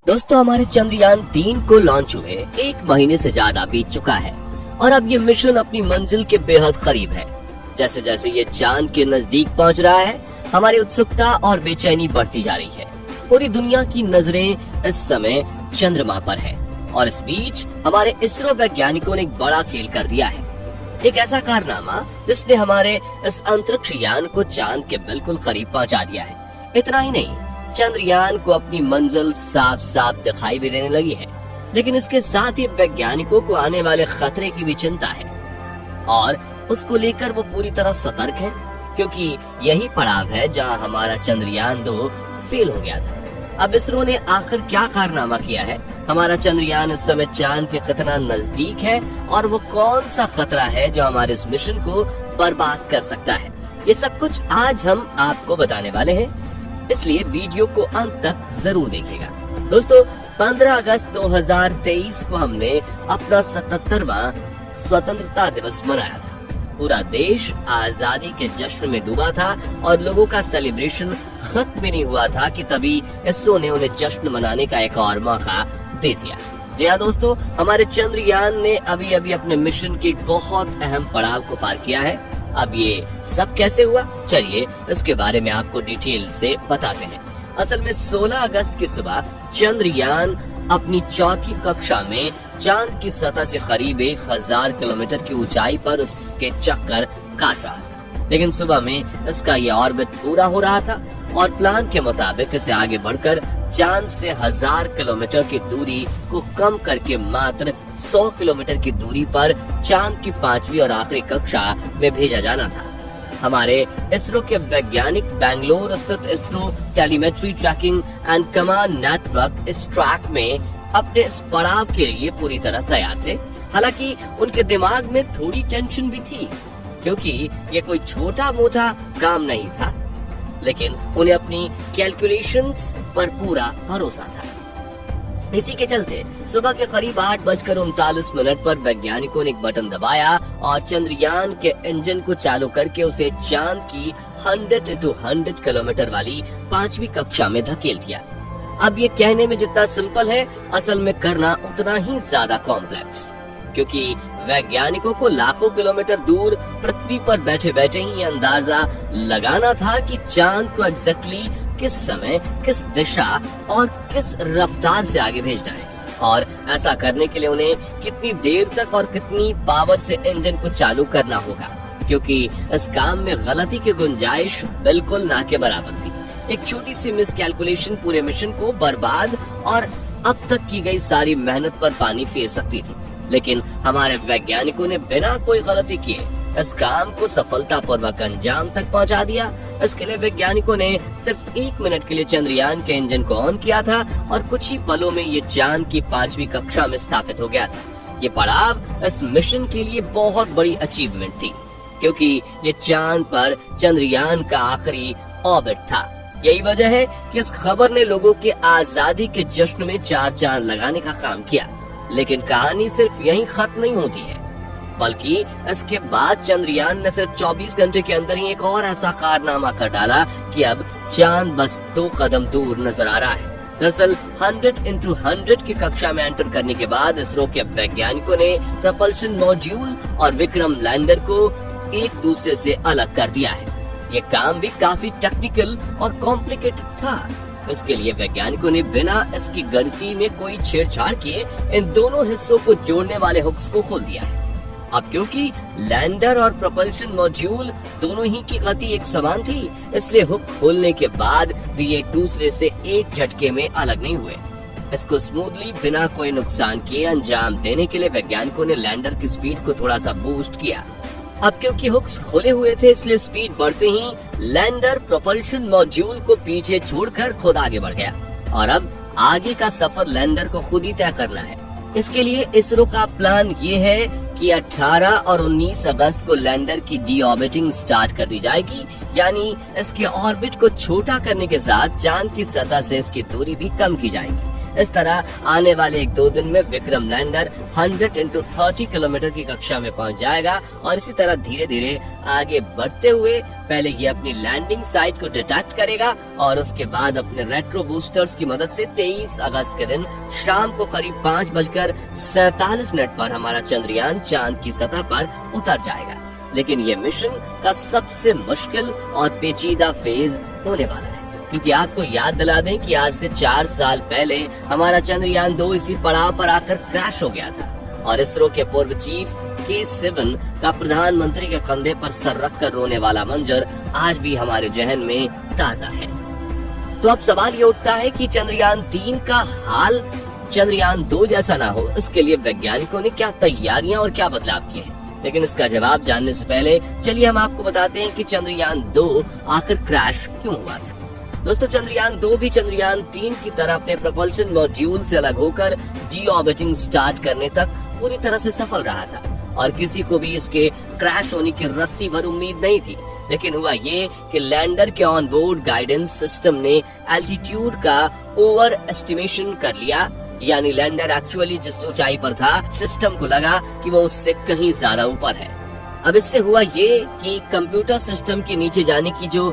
दोस्तों, हमारे चंद्रयान-3 को लॉन्च हुए 1 महीने से ज्यादा बीत चुका है और अब ये मिशन अपनी मंजिल के बेहद करीब है। जैसे जैसे ये चांद के नजदीक पहुंच रहा है, हमारी उत्सुकता और बेचैनी बढ़ती जा रही है। पूरी दुनिया की नजरें इस समय चंद्रमा पर है और इस बीच हमारे इसरो वैज्ञानिकों ने एक बड़ा खेल कर दिया है। एक ऐसा कारनामा जिसने हमारे इस अंतरिक्ष यान को चांद के बिल्कुल करीब पहुंचा दिया है। इतना ही नहीं, चंद्रयान को अपनी मंजिल साफ साफ दिखाई भी देने लगी है, लेकिन इसके साथ ही वैज्ञानिकों को आने वाले खतरे की भी चिंता है और उसको लेकर वो पूरी तरह सतर्क है, क्योंकि यही पड़ाव है जहां हमारा चंद्रयान-2 फेल हो गया था। अब इसरो ने आखिर क्या कारनामा किया है, हमारा चंद्रयान इस समय चांद के कितना नजदीक है और वो कौन सा खतरा है जो हमारे इस मिशन को बर्बाद कर सकता है, ये सब कुछ आज हम आपको बताने वाले हैं, इसलिए वीडियो को अंत तक जरूर देखिएगा। दोस्तों, 15 अगस्त 2023 को हमने अपना 77वां स्वतंत्रता दिवस मनाया था। पूरा देश आजादी के जश्न में डूबा था और लोगों का सेलिब्रेशन खत्म भी नहीं हुआ था कि तभी इसरो ने उन्हें जश्न मनाने का एक और मौका दे दिया। जी हाँ दोस्तों, हमारे चंद्रयान ने अभी अभी अपने मिशन के एक बहुत अहम पड़ाव को पार किया है। अब ये सब कैसे हुआ, चलिए इसके बारे में आपको डिटेल से बताते हैं। असल में 16 अगस्त की सुबह चंद्रयान अपनी चौथी कक्षा में चांद की सतह से करीब 1000 किलोमीटर की ऊंचाई पर उसके चक्कर काट रहा था, लेकिन सुबह में इसका ये ऑर्बिट पूरा हो रहा था और प्लान के मुताबिक इसे आगे बढ़कर चांद से 1000 किलोमीटर की दूरी को कम करके मात्र 100 किलोमीटर की दूरी पर चांद की 5वीं और आखिरी कक्षा में भेजा जाना था। हमारे इसरो के वैज्ञानिक बेंगलोर स्थित ISRO telemetry tracking and command network इस ट्रैक में अपने इस पड़ाव के लिए पूरी तरह तैयार थे। हालांकि उनके दिमाग में थोड़ी टेंशन भी थी, क्योंकि ये कोई छोटा मोटा काम नहीं था, लेकिन उन्हें अपनी कैलकुलेशंस पर पूरा भरोसा था। इसी के चलते सुबह के करीब 8:39 पर वैज्ञानिकों ने एक बटन दबाया और चंद्रयान के इंजन को चालू करके उसे चांद की 100 किलोमीटर वाली 5वीं कक्षा में धकेल दिया। अब ये कहने में जितना सिंपल है, असल में करना उतना ही ज्यादा कॉम्प्लेक्स, क्योंकि वैज्ञानिकों को लाखों किलोमीटर दूर पृथ्वी पर बैठे बैठे ही अंदाजा लगाना था कि चांद को एग्जैक्टली किस समय, किस दिशा और किस रफ्तार से आगे भेजना है, और ऐसा करने के लिए उन्हें कितनी देर तक और कितनी पावर से इंजन को चालू करना होगा, क्योंकि इस काम में गलती की गुंजाइश बिल्कुल ना के बराबर थी। एक छोटी सी मिस कैलकुलेशन पूरे मिशन को बर्बाद और अब तक की गई सारी मेहनत पर पानी फेर सकती थी, लेकिन हमारे वैज्ञानिकों ने बिना कोई गलती किए इस काम को सफलतापूर्वक अंजाम तक पहुंचा दिया। इसके लिए वैज्ञानिकों ने सिर्फ 1 मिनट के लिए चंद्रयान के इंजन को ऑन किया था और कुछ ही पलों में ये चांद की 5वीं कक्षा में स्थापित हो गया था। ये पड़ाव इस मिशन के लिए बहुत बड़ी अचीवमेंट थी, क्योंकि ये चांद पर चंद्रयान का आखिरी ऑर्बिट था। यही वजह है कि इस खबर ने लोगों के आजादी के जश्न में 4 चांद लगाने का काम किया। लेकिन कहानी सिर्फ यहीं खत्म नहीं होती है, बल्कि इसके बाद चंद्रयान ने सिर्फ 24 घंटे के अंदर ही एक और ऐसा कारनामा कर डाला कि अब चांद बस 2 कदम दूर नजर आ रहा है। दरअसल 100x100 की कक्षा में एंटर करने के बाद इसरो के वैज्ञानिकों ने प्रपल्शन मॉड्यूल और विक्रम लैंडर को एक दूसरे से अलग कर दिया है। ये काम भी काफी टेक्निकल और कॉम्प्लिकेटेड था। इसके लिए वैज्ञानिकों ने बिना इसकी गति में कोई छेड़छाड़ किए इन दोनों हिस्सों को जोड़ने वाले हुक्स को खोल दिया है। अब क्योंकि लैंडर और प्रपल्शन मॉड्यूल दोनों ही की गति एक समान थी, इसलिए हुक खोलने के बाद भी एक दूसरे से एक झटके में अलग नहीं हुए। इसको स्मूथली बिना कोई नुकसान किए अंजाम देने के लिए वैज्ञानिकों ने लैंडर की स्पीड को थोड़ा सा बूस्ट किया। अब क्योंकि हुक्स खोले हुए थे, इसलिए स्पीड बढ़ते ही लैंडर प्रपल्शन मॉड्यूल को पीछे छोड़कर खुद आगे बढ़ गया और अब आगे का सफर लैंडर को खुद ही तय करना है। इसके लिए इसरो का प्लान ये है कि 18 और 19 अगस्त को लैंडर की डी ऑर्बिटिंग स्टार्ट कर दी जाएगी, यानी इसके ऑर्बिट को छोटा करने के साथ चांद की सतह से इसकी दूरी भी कम की जाएगी। इस तरह आने वाले 1-2 दिन में विक्रम लैंडर 100x30 किलोमीटर की कक्षा में पहुंच जाएगा और इसी तरह धीरे धीरे आगे बढ़ते हुए पहले ये अपनी लैंडिंग साइट को डिटेक्ट करेगा और उसके बाद अपने रेट्रो बूस्टर्स की मदद से 23 अगस्त के दिन शाम को करीब 5:47 पर हमारा चंद्रयान चांद की सतह पर उतर जाएगा। लेकिन ये मिशन का सबसे मुश्किल और पेचीदा फेज होने वाला है, क्योंकि आपको याद दिला दें कि आज से 4 साल पहले हमारा चंद्रयान 2 इसी पड़ाव पर आकर क्रैश हो गया था और इसरो के पूर्व चीफ के सिवन का प्रधानमंत्री के कंधे पर सर रखकर रोने वाला मंजर आज भी हमारे जहन में ताजा है। तो अब सवाल ये उठता है कि चंद्रयान 3 का हाल चंद्रयान 2 जैसा ना हो, इसके लिए वैज्ञानिकों ने क्या तैयारियां और क्या बदलाव किए हैं। लेकिन इसका जवाब जानने से पहले चलिए हम आपको बताते हैं कि चंद्रयान 2 आखिर क्रैश क्यों हुआ था। दोस्तों, चंद्रयान 2 भी चंद्रयान 3 की तरह अपने propulsion मॉड्यूल से अलग होकर डी-ऑर्बिटिंग स्टार्ट करने तक पूरी तरह से सफल रहा था और किसी को भी इसके क्रैश होने की रत्ती भर उम्मीद नहीं थी। लेकिन हुआ ये कि लैंडर के ऑन बोर्ड गाइडेंस सिस्टम ने एल्टीट्यूड का ओवर एस्टिमेशन कर लिया, यानी लैंडर एक्चुअली जिस ऊंचाई पर था सिस्टम को लगा कि वो उससे कहीं ज्यादा ऊपर है। अब इससे हुआ ये कि कंप्यूटर सिस्टम के नीचे जाने की जो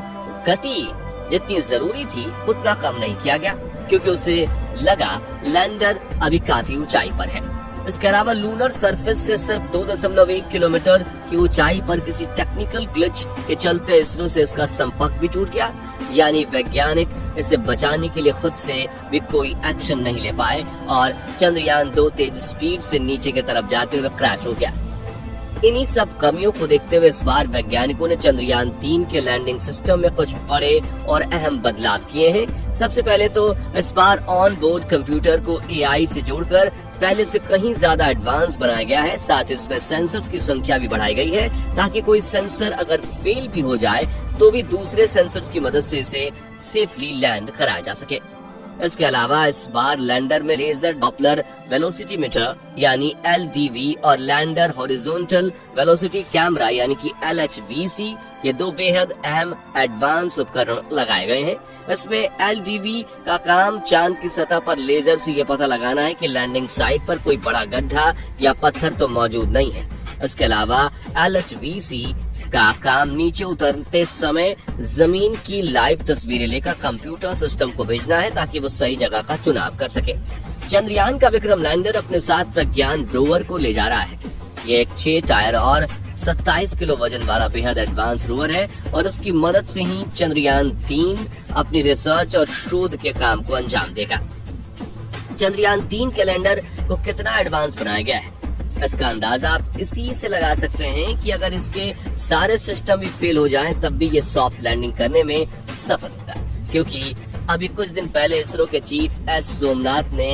गति जितनी जरूरी थी उतना कम नहीं किया गया, क्योंकि उसे लगा लैंडर अभी काफी ऊंचाई पर है। इसके अलावा लूनर सरफेस से सिर्फ 2.1 किलोमीटर की ऊंचाई पर किसी टेक्निकल ग्लिच के चलते इसरो से इसका संपर्क भी टूट गया, यानी वैज्ञानिक इसे बचाने के लिए खुद से भी कोई एक्शन नहीं ले पाए और चंद्रयान 2 तेज स्पीड से नीचे की तरफ जाते हुए क्रैश हो गया। इन्हीं सब कमियों को देखते हुए इस बार वैज्ञानिकों ने चंद्रयान 3 के लैंडिंग सिस्टम में कुछ बड़े और अहम बदलाव किए हैं। सबसे पहले तो इस बार ऑन बोर्ड कंप्यूटर को एआई से जोड़कर पहले से कहीं ज्यादा एडवांस बनाया गया है। साथ ही इसमें सेंसर्स की संख्या भी बढ़ाई गई है ताकि कोई सेंसर अगर फेल भी हो जाए तो भी दूसरे सेंसर्स की मदद से इसे सेफली लैंड कराया जा सके। इसके अलावा इस बार लैंडर में लेजर डॉपलर वेलोसिटी मीटर यानी LDV और लैंडर हॉरिजॉन्टल वेलोसिटी कैमरा यानी कि LHVC ये 2 बेहद अहम एडवांस उपकरण लगाए गए हैं। इसमें LDV का काम चांद की सतह पर लेजर से ये पता लगाना है कि लैंडिंग साइट पर कोई बड़ा गड्ढा या पत्थर तो मौजूद नहीं है। इसके अलावा LHVC का काम नीचे उतरते समय जमीन की लाइव तस्वीरें लेकर कंप्यूटर सिस्टम को भेजना है ताकि वो सही जगह का चुनाव कर सके। चंद्रयान का विक्रम लैंडर अपने साथ प्रज्ञान रोवर को ले जा रहा है। ये एक 6 टायर और 27 किलो वजन वाला बेहद एडवांस रोवर है और इसकी मदद से ही चंद्रयान 3 अपनी रिसर्च और शोध के काम को अंजाम देगा। चंद्रयान 3 के लैंडर को कितना एडवांस बनाया गया है, इसका अंदाजा आप इसी से लगा सकते हैं कि अगर इसके सारे सिस्टम भी फेल हो जाएं तब भी ये सॉफ्ट लैंडिंग करने में सफल होगा, क्योंकि अभी कुछ दिन पहले इसरो के चीफ एस सोमनाथ ने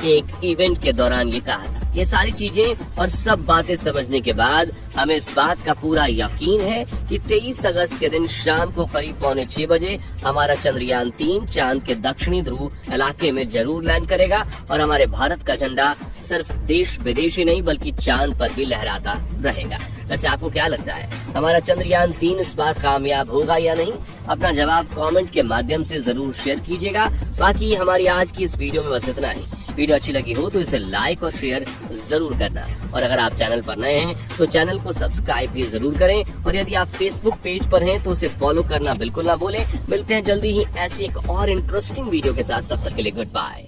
एक इवेंट के दौरान ये कहा था। ये सारी चीजें और सब बातें समझने के बाद हमें इस बात का पूरा यकीन है कि 23 अगस्त के दिन शाम को करीब 5:45 बजे हमारा चंद्रयान 3 चांद के दक्षिणी ध्रुव इलाके में जरूर लैंड करेगा और हमारे भारत का झंडा सिर्फ देश विदेश ही नहीं बल्कि चांद पर भी लहराता रहेगा। वैसे आपको क्या लगता है, हमारा चंद्रयान 3 इस बार कामयाब होगा या नहीं? अपना जवाब कमेंट के माध्यम से जरूर शेयर कीजिएगा। बाकी हमारी आज की इस वीडियो में बस इतना ही। वीडियो अच्छी लगी हो तो इसे लाइक और शेयर जरूर करना और अगर आप चैनल पर नए हैं तो चैनल को सब्सक्राइब भी जरूर करें और यदि आप फेसबुक पेज पर हैं तो उसे फॉलो करना बिल्कुल ना भूलें। मिलते हैं जल्दी ही ऐसी एक और इंटरेस्टिंग वीडियो के साथ, तब तक के लिए गुड बाय।